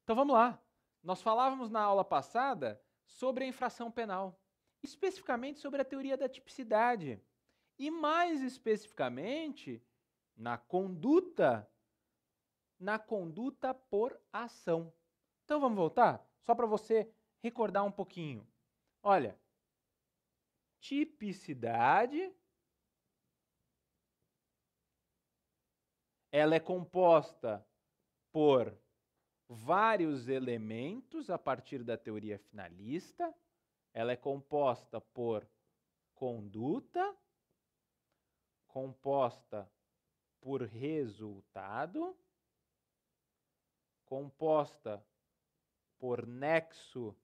Então vamos lá. Nós falávamos na aula passada sobre a infração penal, especificamente sobre a teoria da tipicidade e mais especificamente na conduta por ação. Então vamos voltar? Só para você recordar um pouquinho. Olha, tipicidade, ela é composta por vários elementos a partir da teoria finalista, ela é composta por conduta, composta por resultado, composta por nexo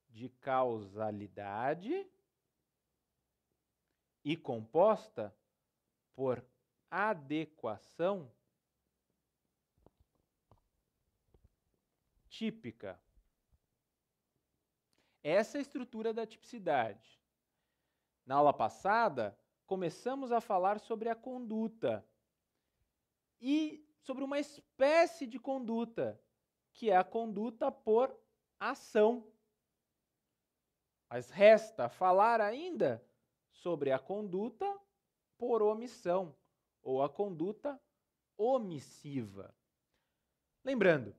de causalidade e composta por adequação típica. Essa é a estrutura da tipicidade. Na aula passada, começamos a falar sobre a conduta e sobre uma espécie de conduta, que é a conduta por ação. Mas resta falar ainda sobre a conduta por omissão, ou a conduta omissiva. Lembrando,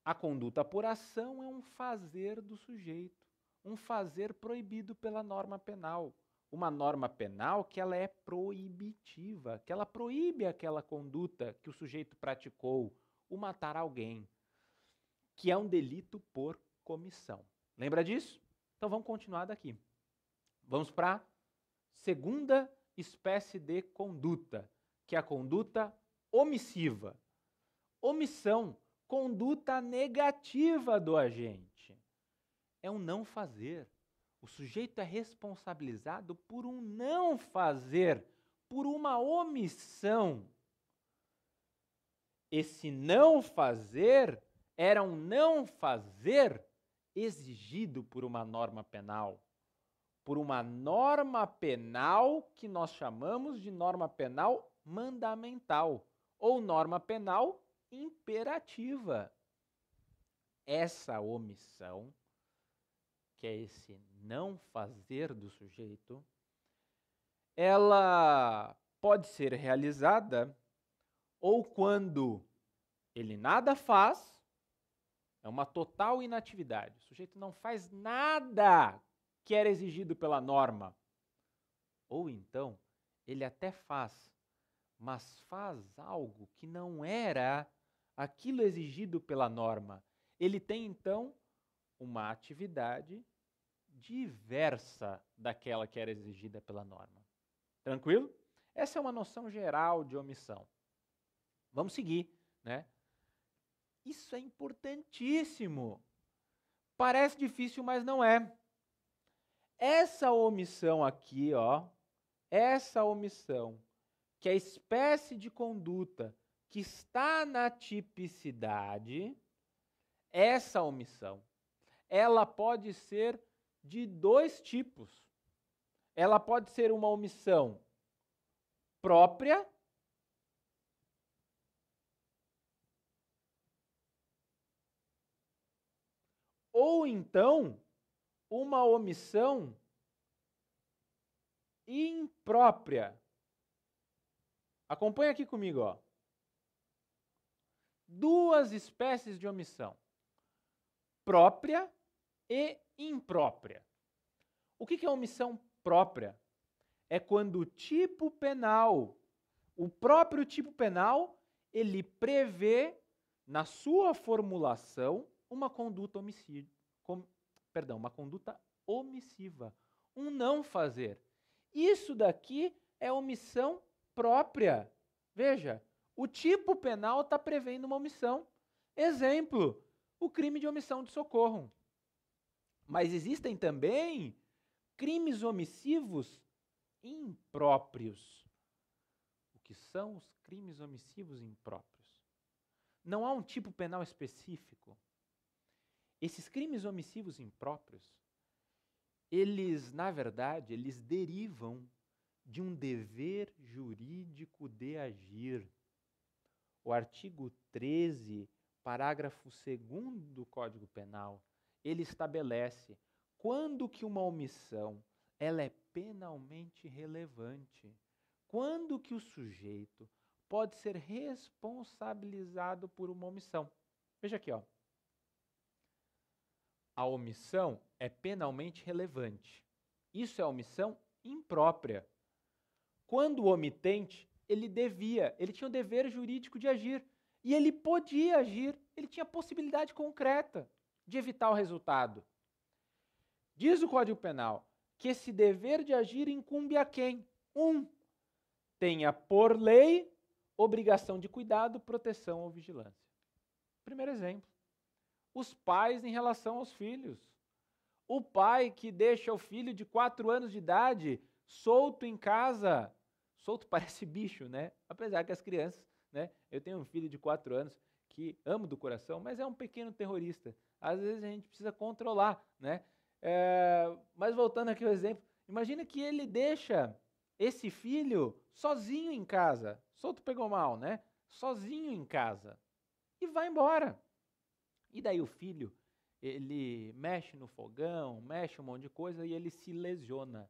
a conduta por ação é um fazer do sujeito, um fazer proibido pela norma penal. Uma norma penal que ela é proibitiva, que ela proíbe aquela conduta que o sujeito praticou, o matar alguém, que é um delito por comissão. Lembra disso? Então vamos continuar daqui. Vamos para a segunda espécie de conduta, que é a conduta omissiva. Omissão, conduta negativa do agente. É um não fazer. O sujeito é responsabilizado por um não fazer, por uma omissão. Esse não fazer era um não fazer exigido por uma norma penal. Por uma norma penal que nós chamamos de norma penal mandamental ou norma penal imperativa. Essa omissão, que é esse não fazer do sujeito, ela pode ser realizada ou quando ele nada faz, é uma total inatividade. O sujeito não faz nada que era exigido pela norma. Ou então, ele até faz, mas faz algo que não era aquilo exigido pela norma. Ele tem, então, uma atividade diversa daquela que era exigida pela norma. Tranquilo? Essa é uma noção geral de omissão. Vamos seguir, né? Isso é importantíssimo. Parece difícil, mas não é. Essa omissão aqui, ó, essa omissão, que é a espécie de conduta que está na tipicidade, essa omissão, ela pode ser de dois tipos. Ela pode ser uma omissão própria, ou então uma omissão imprópria. Acompanha aqui comigo, ó. Duas espécies de omissão: própria e imprópria. O que é omissão própria? É quando o tipo penal, o próprio tipo penal, ele prevê na sua formulação uma conduta uma conduta omissiva, um não fazer. Isso daqui é omissão própria. Veja, o tipo penal está prevendo uma omissão. Exemplo, o crime de omissão de socorro. Mas existem também crimes omissivos impróprios. O que são os crimes omissivos impróprios? Não há um tipo penal específico. Esses crimes omissivos impróprios, eles, na verdade, eles derivam de um dever jurídico de agir. O artigo 13, parágrafo 2º do Código Penal, ele estabelece quando que uma omissão ela é penalmente relevante, quando que o sujeito pode ser responsabilizado por uma omissão. Veja aqui, ó. A omissão é penalmente relevante. Isso é omissão imprópria. Quando o omitente, ele tinha o dever jurídico de agir. E ele podia agir, ele tinha possibilidade concreta de evitar o resultado. Diz o Código Penal que esse dever de agir incumbe a quem? Tenha por lei obrigação de cuidado, proteção ou vigilância. Primeiro exemplo. Os pais em relação aos filhos. O pai que deixa o filho de 4 anos de idade solto em casa. Solto parece bicho, né? Apesar que as crianças, né? Eu tenho um filho de 4 anos que amo do coração, mas é um pequeno terrorista. Às vezes a gente precisa controlar, né? Mas voltando aqui ao exemplo, imagina que ele deixa esse filho sozinho em casa. Solto pegou mal, né? Sozinho em casa. E vai embora. E daí o filho, ele mexe no fogão, mexe um monte de coisa e ele se lesiona.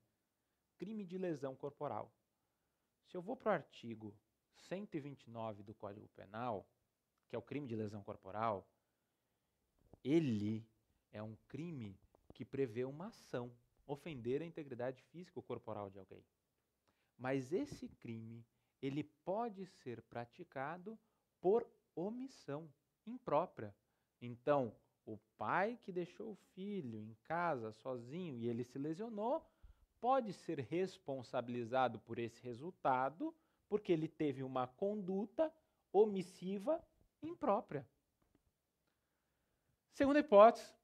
Crime de lesão corporal. Se eu vou para o artigo 129 do Código Penal, que é o crime de lesão corporal, ele é um crime que prevê uma ação, ofender a integridade física ou corporal de alguém. Mas esse crime, ele pode ser praticado por omissão imprópria. Então, o pai que deixou o filho em casa sozinho e ele se lesionou, pode ser responsabilizado por esse resultado, porque ele teve uma conduta omissiva imprópria. Segunda hipótese,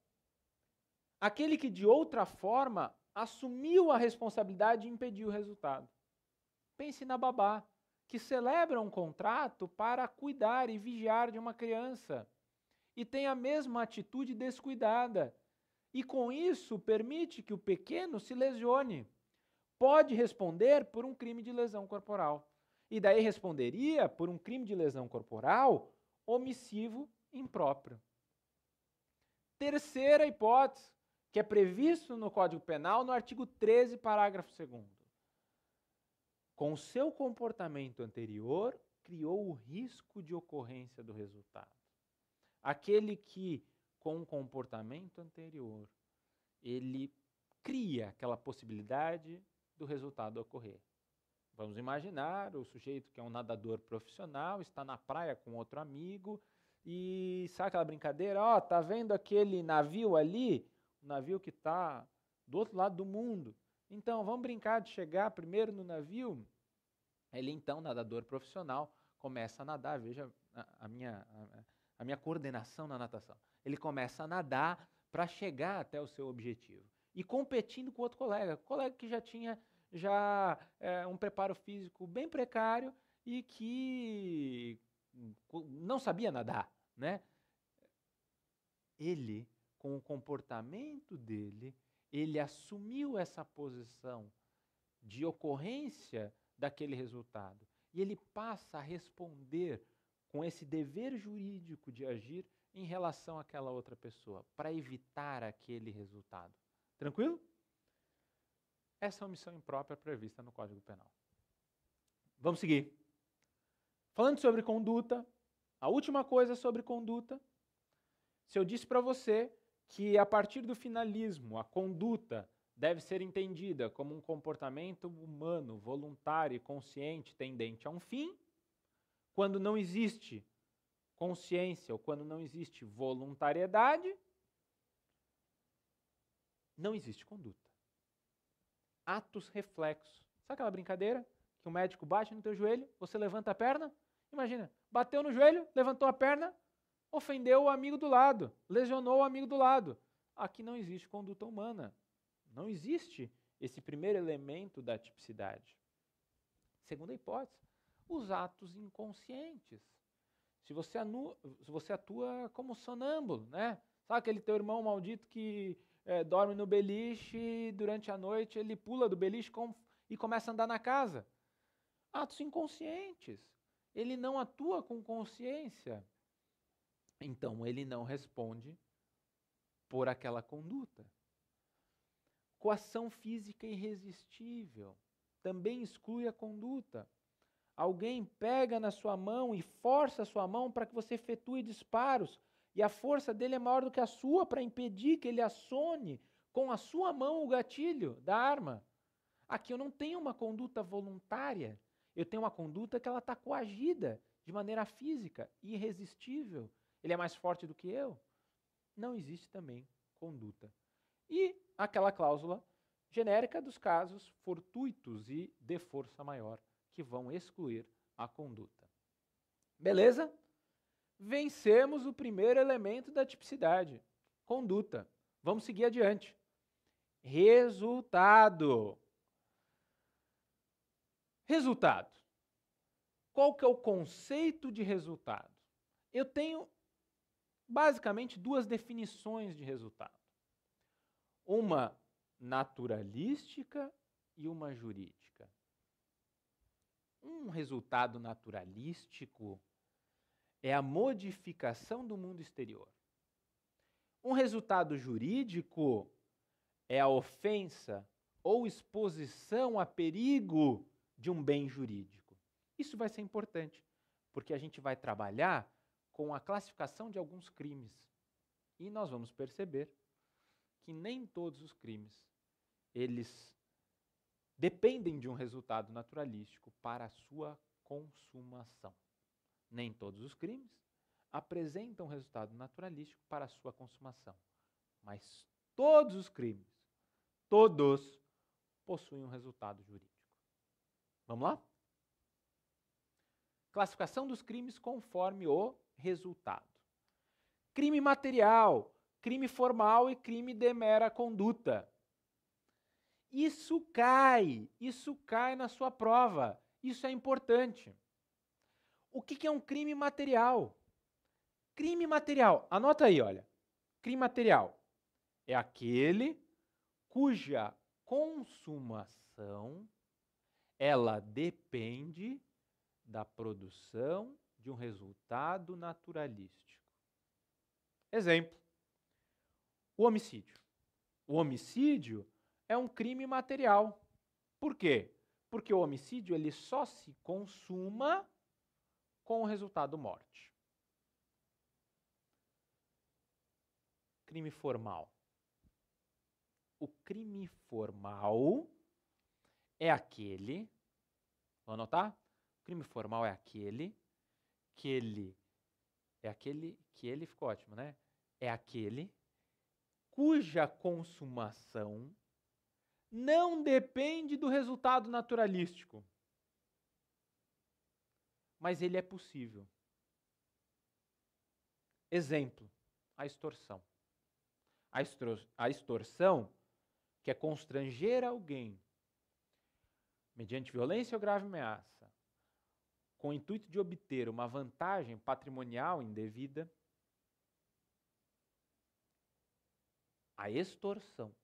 aquele que de outra forma assumiu a responsabilidade e impediu o resultado. Pense na babá, que celebra um contrato para cuidar e vigiar de uma criança e tem a mesma atitude descuidada. E com isso permite que o pequeno se lesione. Pode responder por um crime de lesão corporal. E daí responderia por um crime de lesão corporal omissivo impróprio. Terceira hipótese, que é previsto no Código Penal, no artigo 13, parágrafo 2º. Com o seu comportamento anterior, criou o risco de ocorrência do resultado. Aquele que, com o comportamento anterior, ele cria aquela possibilidade do resultado ocorrer. Vamos imaginar o sujeito que é um nadador profissional, está na praia com outro amigo e sabe aquela brincadeira? Ó, tá vendo aquele navio ali? O navio que está do outro lado do mundo. Então, vamos brincar de chegar primeiro no navio? Ele, então, nadador profissional, começa a nadar. Veja a minha coordenação na natação. Ele começa a nadar para chegar até o seu objetivo. E competindo com outro colega que já tinha um preparo físico bem precário e que não sabia nadar, né? Ele, com o comportamento dele, ele assumiu essa posição de ocorrência daquele resultado. E ele passa a responder com esse dever jurídico de agir em relação àquela outra pessoa, para evitar aquele resultado. Tranquilo? Essa é uma omissão imprópria prevista no Código Penal. Vamos seguir. Falando sobre conduta, a última coisa sobre conduta, se eu disse para você que a partir do finalismo, a conduta deve ser entendida como um comportamento humano, voluntário e consciente tendente a um fim, quando não existe consciência ou quando não existe voluntariedade, não existe conduta. Atos reflexos. Sabe aquela brincadeira que o médico bate no teu joelho, você levanta a perna? Imagina, bateu no joelho, levantou a perna, ofendeu o amigo do lado, lesionou o amigo do lado. Aqui não existe conduta humana. Não existe esse primeiro elemento da tipicidade. Segunda hipótese, os atos inconscientes. Se você atua como sonâmbulo, né? Sabe aquele teu irmão maldito que dorme no beliche e durante a noite ele pula do beliche e começa a andar na casa? Atos inconscientes. Ele não atua com consciência. então ele não responde por aquela conduta. Coação física irresistível também exclui a conduta. Alguém pega na sua mão e força a sua mão para que você efetue disparos, e a força dele é maior do que a sua para impedir que ele acione com a sua mão o gatilho da arma. Aqui eu não tenho uma conduta voluntária, eu tenho uma conduta que ela está coagida de maneira física, irresistível. Ele é mais forte do que eu. Não existe também conduta. E aquela cláusula genérica dos casos fortuitos e de força maior, que vão excluir a conduta. Beleza? Vencemos o primeiro elemento da tipicidade, conduta. Vamos seguir adiante. Resultado. Resultado. Qual que é o conceito de resultado? Eu tenho basicamente duas definições de resultado. Uma naturalística e uma jurídica. Um resultado naturalístico é a modificação do mundo exterior. Um resultado jurídico é a ofensa ou exposição a perigo de um bem jurídico. Isso vai ser importante, porque a gente vai trabalhar com a classificação de alguns crimes. E nós vamos perceber que nem todos os crimes, eles dependem de um resultado naturalístico para a sua consumação. Nem todos os crimes apresentam resultado naturalístico para a sua consumação. Mas todos os crimes, todos, possuem um resultado jurídico. Vamos lá? Classificação dos crimes conforme o resultado. Crime material, crime formal e crime de mera conduta. Isso cai na sua prova. Isso é importante. O que é um crime material? Crime material, anota aí, olha. Crime material é aquele cuja consumação ela depende da produção de um resultado naturalístico. Exemplo, o homicídio. O homicídio é um crime material. Por quê? Porque o homicídio ele só se consuma com o resultado morte. Crime formal. O crime formal é aquele, vamos anotar? O crime formal é aquele que ficou ótimo, né? É aquele cuja consumação não depende do resultado naturalístico. Mas ele é possível. Exemplo, a extorsão. A extorsão, que é constranger alguém mediante violência ou grave ameaça, com o intuito de obter uma vantagem patrimonial indevida. A extorsão,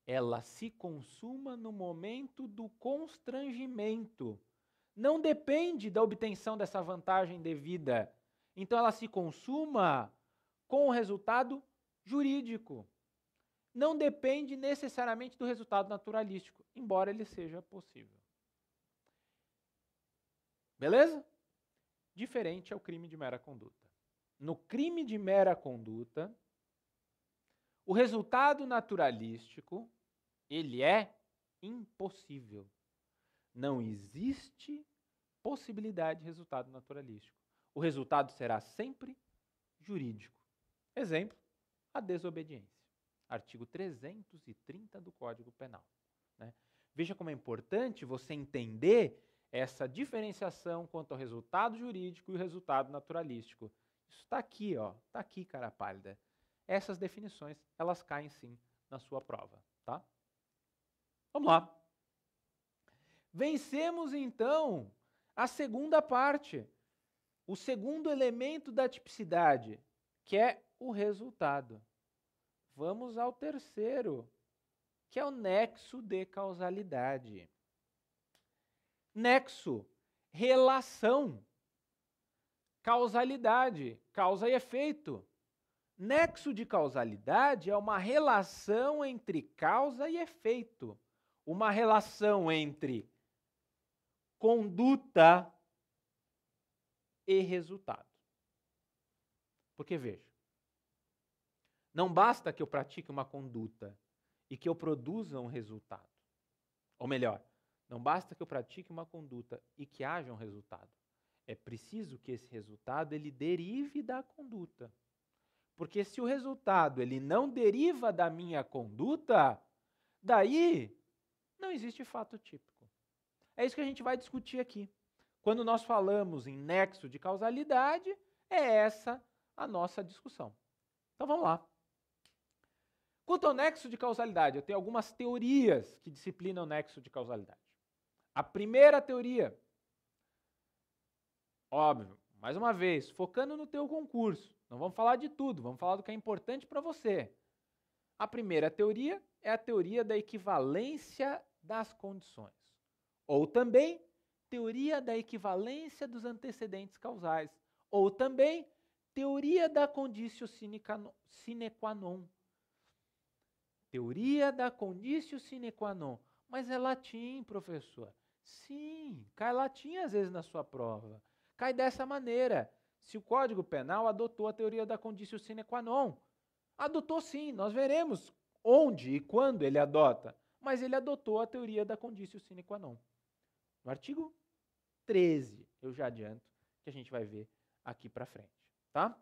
ela se consuma no momento do constrangimento. Não depende da obtenção dessa vantagem devida. Então ela se consuma com o resultado jurídico. Não depende necessariamente do resultado naturalístico, embora ele seja possível. Beleza? Diferente é o crime de mera conduta. No crime de mera conduta, o resultado naturalístico, ele é impossível. Não existe possibilidade de resultado naturalístico. O resultado será sempre jurídico. Exemplo, a desobediência. Artigo 330 do Código Penal. Né? Veja como é importante você entender essa diferenciação quanto ao resultado jurídico e o resultado naturalístico. Isso está aqui, ó. Está aqui, cara pálida. Essas definições, elas caem sim na sua prova, tá? Vamos lá. Vencemos, então, a segunda parte, o segundo elemento da tipicidade, que é o resultado. Vamos ao terceiro, que é o nexo de causalidade. Nexo, relação. Causalidade, causa e efeito. Nexo de causalidade é uma relação entre causa e efeito. Uma relação entre conduta e resultado. Porque, veja, não basta que eu pratique uma conduta e que eu produza um resultado. Ou melhor, não basta que eu pratique uma conduta e que haja um resultado. É preciso que esse resultado ele derive da conduta. Porque se o resultado ele não deriva da minha conduta, daí não existe fato típico. É isso que a gente vai discutir aqui. Quando nós falamos em nexo de causalidade, é essa a nossa discussão. Então vamos lá. Quanto ao nexo de causalidade, eu tenho algumas teorias que disciplinam o nexo de causalidade. A primeira teoria, óbvio, mais uma vez, focando no teu concurso. Não vamos falar de tudo, vamos falar do que é importante para você. A primeira teoria é a teoria da equivalência das condições. Ou também, teoria da equivalência dos antecedentes causais. Ou também, teoria da conditio sine qua non. Teoria da conditio sine qua non. Mas é latim, professor. Sim, cai latim às vezes na sua prova. Cai dessa maneira. Se o Código Penal adotou a teoria da conditio sine qua non. Adotou sim, nós veremos onde e quando ele adota. Mas ele adotou a teoria da conditio sine qua non. No artigo 13, eu já adianto que a gente vai ver aqui para frente, tá?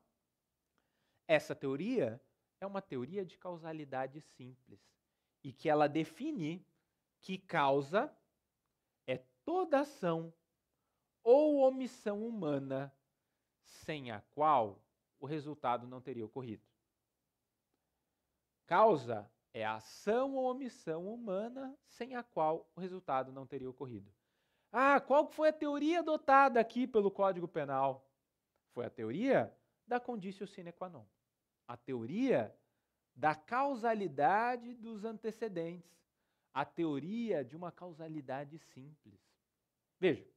Essa teoria é uma teoria de causalidade simples e que ela define que causa é toda ação ou omissão humana sem a qual o resultado não teria ocorrido. Causa é a ação ou omissão humana sem a qual o resultado não teria ocorrido. Ah, qual foi a teoria adotada aqui pelo Código Penal? Foi a teoria da conditio sine qua non. A teoria da causalidade dos antecedentes. A teoria de uma causalidade simples. Veja,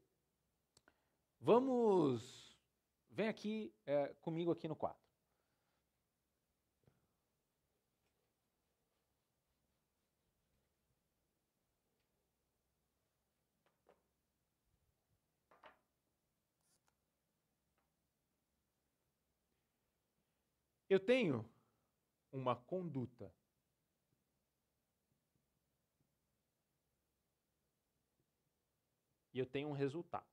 vem aqui comigo aqui no quadro. Eu tenho uma conduta. E eu tenho um resultado.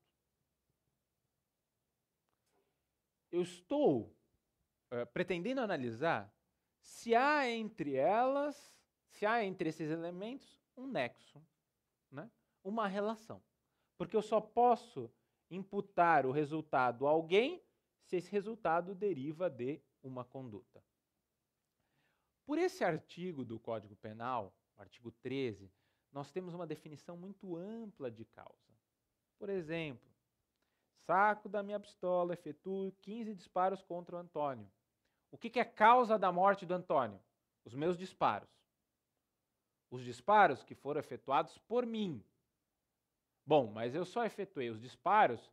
Eu estou pretendendo analisar se há entre elas, se há entre esses elementos um nexo, né? Uma relação. Porque eu só posso imputar o resultado a alguém se esse resultado deriva de uma conduta. Por esse artigo do Código Penal, o artigo 13, nós temos uma definição muito ampla de causa. Por exemplo, saco da minha pistola, efetuo 15 disparos contra o Antônio. O que é causa da morte do Antônio? Os meus disparos. Os disparos que foram efetuados por mim. Bom, mas eu só efetuei os disparos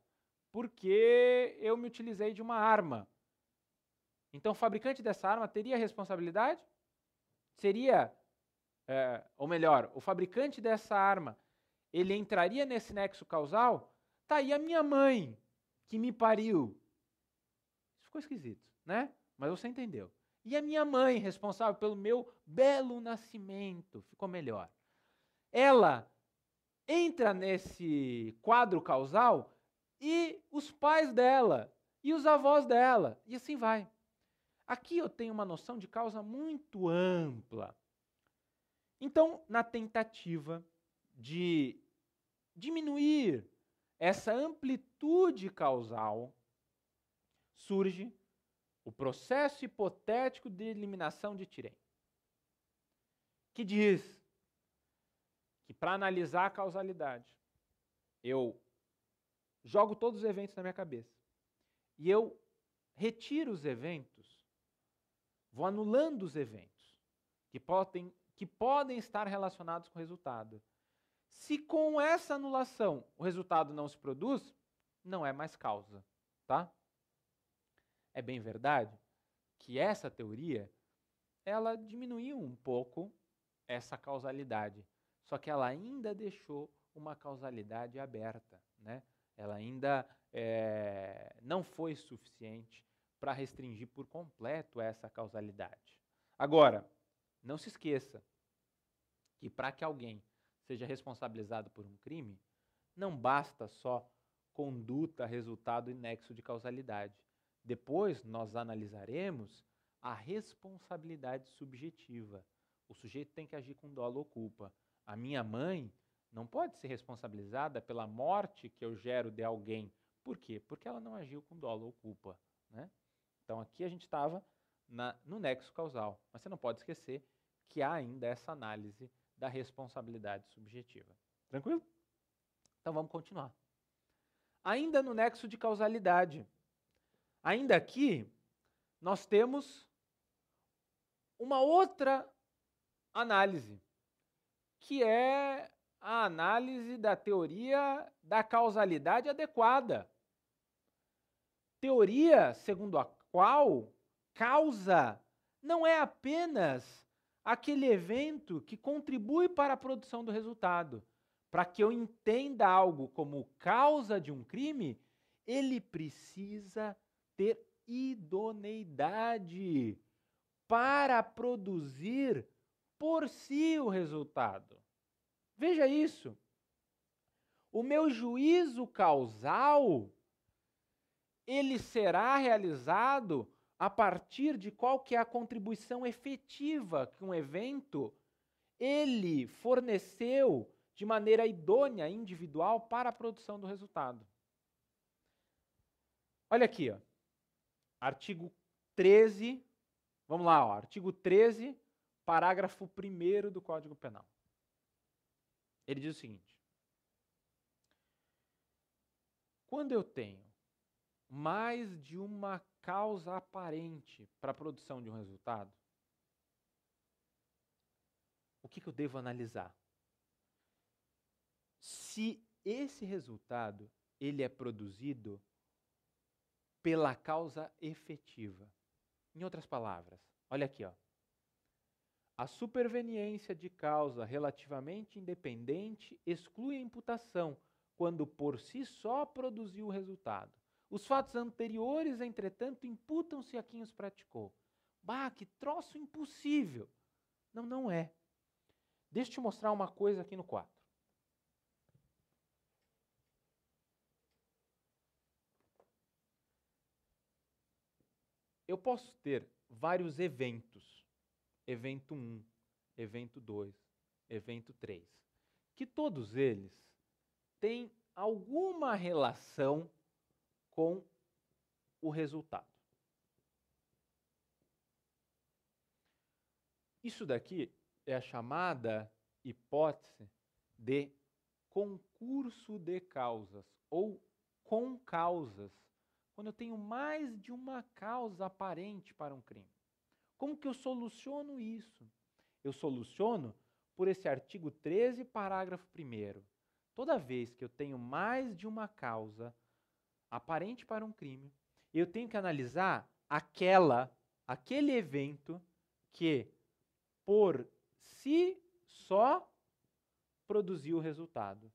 porque eu me utilizei de uma arma. Então, o fabricante dessa arma teria responsabilidade? Seria, ou melhor, o fabricante dessa arma, ele entraria nesse nexo causal? Tá aí a minha mãe, que me pariu. Isso ficou esquisito, né? Mas você entendeu. E a minha mãe, responsável pelo meu belo nascimento, ficou melhor. Ela entra nesse quadro causal e os pais dela, e os avós dela, e assim vai. Aqui eu tenho uma noção de causa muito ampla. Então, na tentativa de diminuir essa amplitude causal, surge o processo hipotético de eliminação de Thierry, que diz que para analisar a causalidade, eu jogo todos os eventos na minha cabeça e eu retiro os eventos, vou anulando os eventos que podem estar relacionados com o resultado. Se com essa anulação o resultado não se produz, não é mais causa, tá? É bem verdade que essa teoria, ela diminuiu um pouco essa causalidade, só que ela ainda deixou uma causalidade aberta, né? Ela ainda não foi suficiente para restringir por completo essa causalidade. Agora, não se esqueça que para que alguém seja responsabilizado por um crime, não basta só conduta, resultado e nexo de causalidade. Depois nós analisaremos a responsabilidade subjetiva. O sujeito tem que agir com dolo ou culpa. A minha mãe não pode ser responsabilizada pela morte que eu gero de alguém. Por quê? Porque ela não agiu com dolo ou culpa, né? Então aqui a gente estava no nexo causal, mas você não pode esquecer que há ainda essa análise da responsabilidade subjetiva. Tranquilo? Então vamos continuar. Ainda no nexo de causalidade, ainda aqui nós temos uma outra análise, que é a análise da teoria da causalidade adequada. Teoria segundo a qual causa não é apenas aquele evento que contribui para a produção do resultado. Para que eu entenda algo como causa de um crime, ele precisa ter idoneidade para produzir por si o resultado. Veja isso. O meu juízo causal, ele será realizado a partir de qual que é a contribuição efetiva que um evento ele forneceu de maneira idônea, individual, para a produção do resultado. Olha aqui, ó. Artigo 13, vamos lá, ó, artigo 13, parágrafo 1º do Código Penal. Ele diz o seguinte: quando eu tenho mais de uma causa aparente para a produção de um resultado, o que eu devo analisar? Se esse resultado ele é produzido pela causa efetiva. Em outras palavras, olha aqui, ó. A superveniência de causa relativamente independente exclui a imputação quando por si só produziu o resultado. Os fatos anteriores, entretanto, imputam-se a quem os praticou. Bah, que troço impossível! Não, não é. Deixa eu te mostrar uma coisa aqui no 4. Eu posso ter vários eventos. Evento 1, evento 2, evento 3. Que todos eles têm alguma relação com o resultado. Isso daqui é a chamada hipótese de concurso de causas ou concausas, quando eu tenho mais de uma causa aparente para um crime. Como que eu soluciono isso? Eu soluciono por esse artigo 13, parágrafo 1º. Toda vez que eu tenho mais de uma causa aparente para um crime, eu tenho que analisar aquele evento que, por si só, produziu o resultado.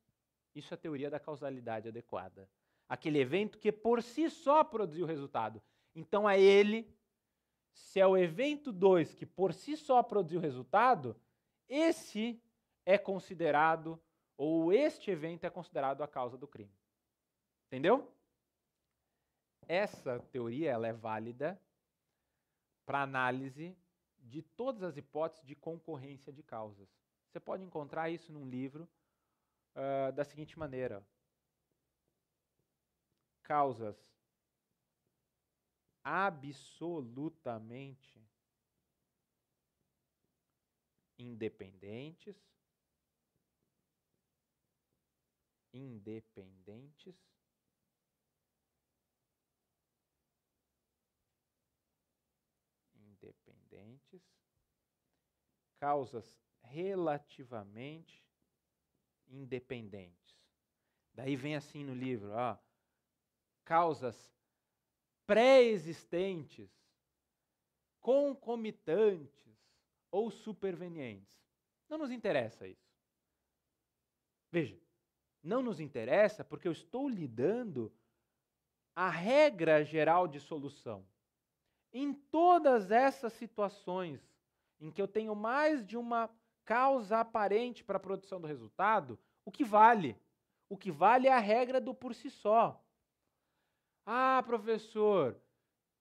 Isso é a teoria da causalidade adequada. Aquele evento que por si só produziu o resultado. Então é ele, se é o evento 2 que por si só produziu o resultado, esse é considerado, ou este evento é considerado a causa do crime. Entendeu? Essa teoria ela é válida para análise de todas as hipóteses de concorrência de causas. Você pode encontrar isso num livro da seguinte maneira: causas absolutamente independentes, causas relativamente independentes. Daí vem assim no livro, ó, causas pré-existentes, concomitantes ou supervenientes. Não nos interessa isso. Veja, não nos interessa porque eu estou lidando a regra geral de solução. Em todas essas situações em que eu tenho mais de uma causa aparente para a produção do resultado, o que vale? O que vale é a regra do por si só. Ah, professor,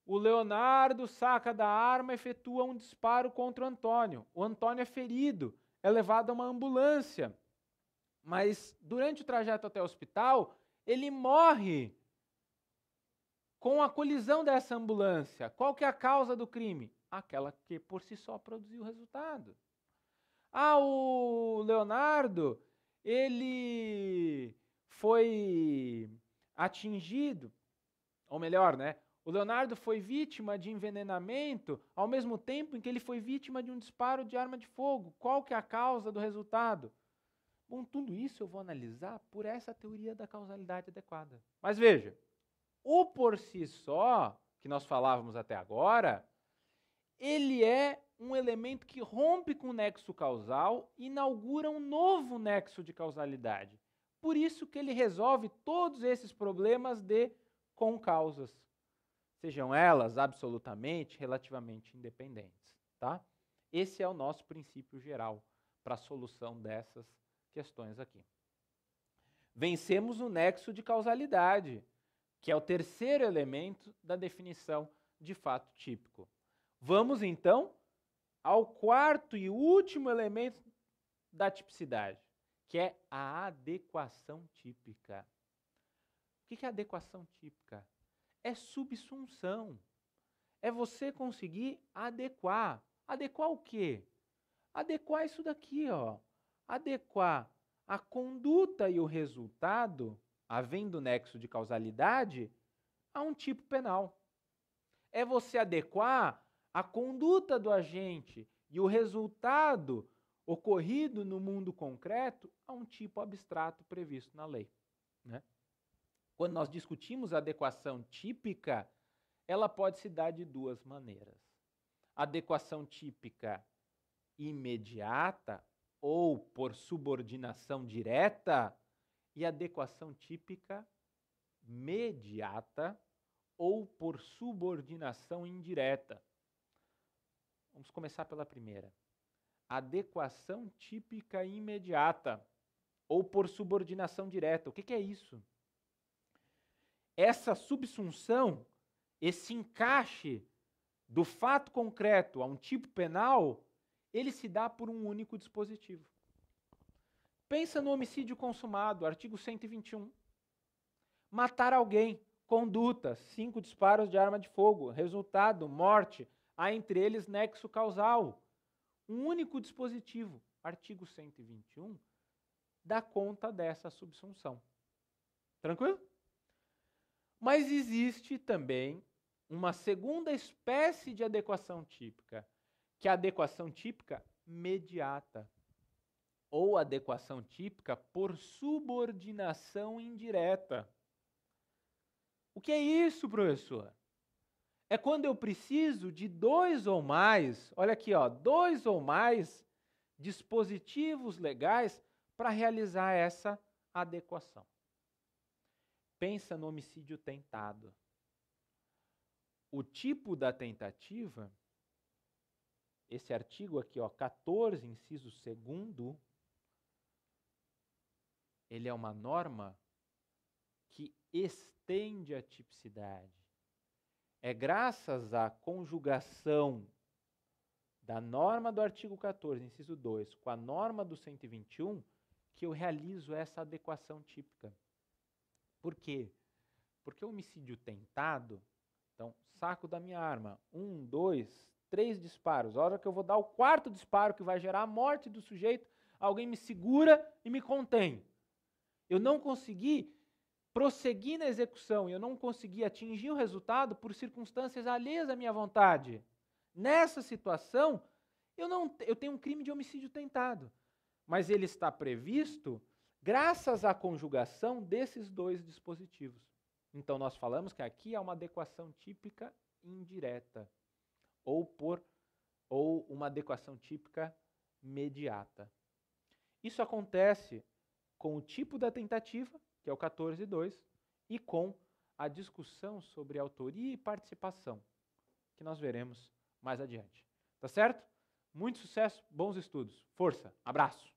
o Leonardo saca da arma e efetua um disparo contra o Antônio. O Antônio é ferido, é levado a uma ambulância. Mas durante o trajeto até o hospital, ele morre com a colisão dessa ambulância. Qual que é a causa do crime? Aquela que por si só produziu o resultado. Ah, o Leonardo, ele foi atingido, ou melhor, né? O Leonardo foi vítima de envenenamento ao mesmo tempo em que ele foi vítima de um disparo de arma de fogo. Qual que é a causa do resultado? Bom, tudo isso eu vou analisar por essa teoria da causalidade adequada. Mas veja, o por si só, que nós falávamos até agora, ele é um elemento que rompe com o nexo causal e inaugura um novo nexo de causalidade. Por isso que ele resolve todos esses problemas de concausas, sejam elas absolutamente, relativamente independentes. Tá? Esse é o nosso princípio geral para a solução dessas questões aqui. Vencemos o nexo de causalidade, que é o terceiro elemento da definição de fato típico. Vamos, então, ao quarto e último elemento da tipicidade, que é a adequação típica. O que é adequação típica? É subsunção. É você conseguir adequar. Adequar o quê? Adequar isso daqui, ó. Adequar a conduta e o resultado, havendo nexo de causalidade, a um tipo penal. É você adequar a conduta do agente e o resultado ocorrido no mundo concreto a um tipo abstrato previsto na lei. Né? Quando nós discutimos a adequação típica, ela pode se dar de duas maneiras. Adequação típica imediata ou por subordinação direta e adequação típica mediata ou por subordinação indireta. Vamos começar pela primeira. Adequação típica imediata ou por subordinação direta. O que é isso? Essa subsunção, esse encaixe do fato concreto a um tipo penal, ele se dá por um único dispositivo. Pensa no homicídio consumado, artigo 121. Matar alguém, conduta, 5 disparos de arma de fogo, resultado, morte, há entre eles nexo causal. Um único dispositivo, artigo 121, dá conta dessa subsunção. Tranquilo? Mas existe também uma segunda espécie de adequação típica, que é a adequação típica mediata, ou adequação típica por subordinação indireta. O que é isso, professor? É quando eu preciso de 2 ou mais, olha aqui, ó, 2 ou mais dispositivos legais para realizar essa adequação. Pensa no homicídio tentado. O tipo da tentativa, esse artigo aqui, ó, 14, inciso 2º, ele é uma norma que estende a tipicidade. É graças à conjugação da norma do artigo 14, inciso 2, com a norma do 121, que eu realizo essa adequação típica. Por quê? Porque o homicídio tentado, então, saco da minha arma, 1, 2, 3 disparos. A hora que eu vou dar o 4º disparo, que vai gerar a morte do sujeito, alguém me segura e me contém. Eu não consegui prosseguir na execução, eu não consegui atingir o resultado por circunstâncias alheias à minha vontade. Nessa situação, eu tenho um crime de homicídio tentado, mas ele está previsto graças à conjugação desses 2 dispositivos. Então, nós falamos que aqui há uma adequação típica indireta, ou uma adequação típica imediata. Isso acontece com o tipo da tentativa, que é o 14.2, e com a discussão sobre autoria e participação, que nós veremos mais adiante. Tá certo? Muito sucesso, bons estudos. Força, abraço!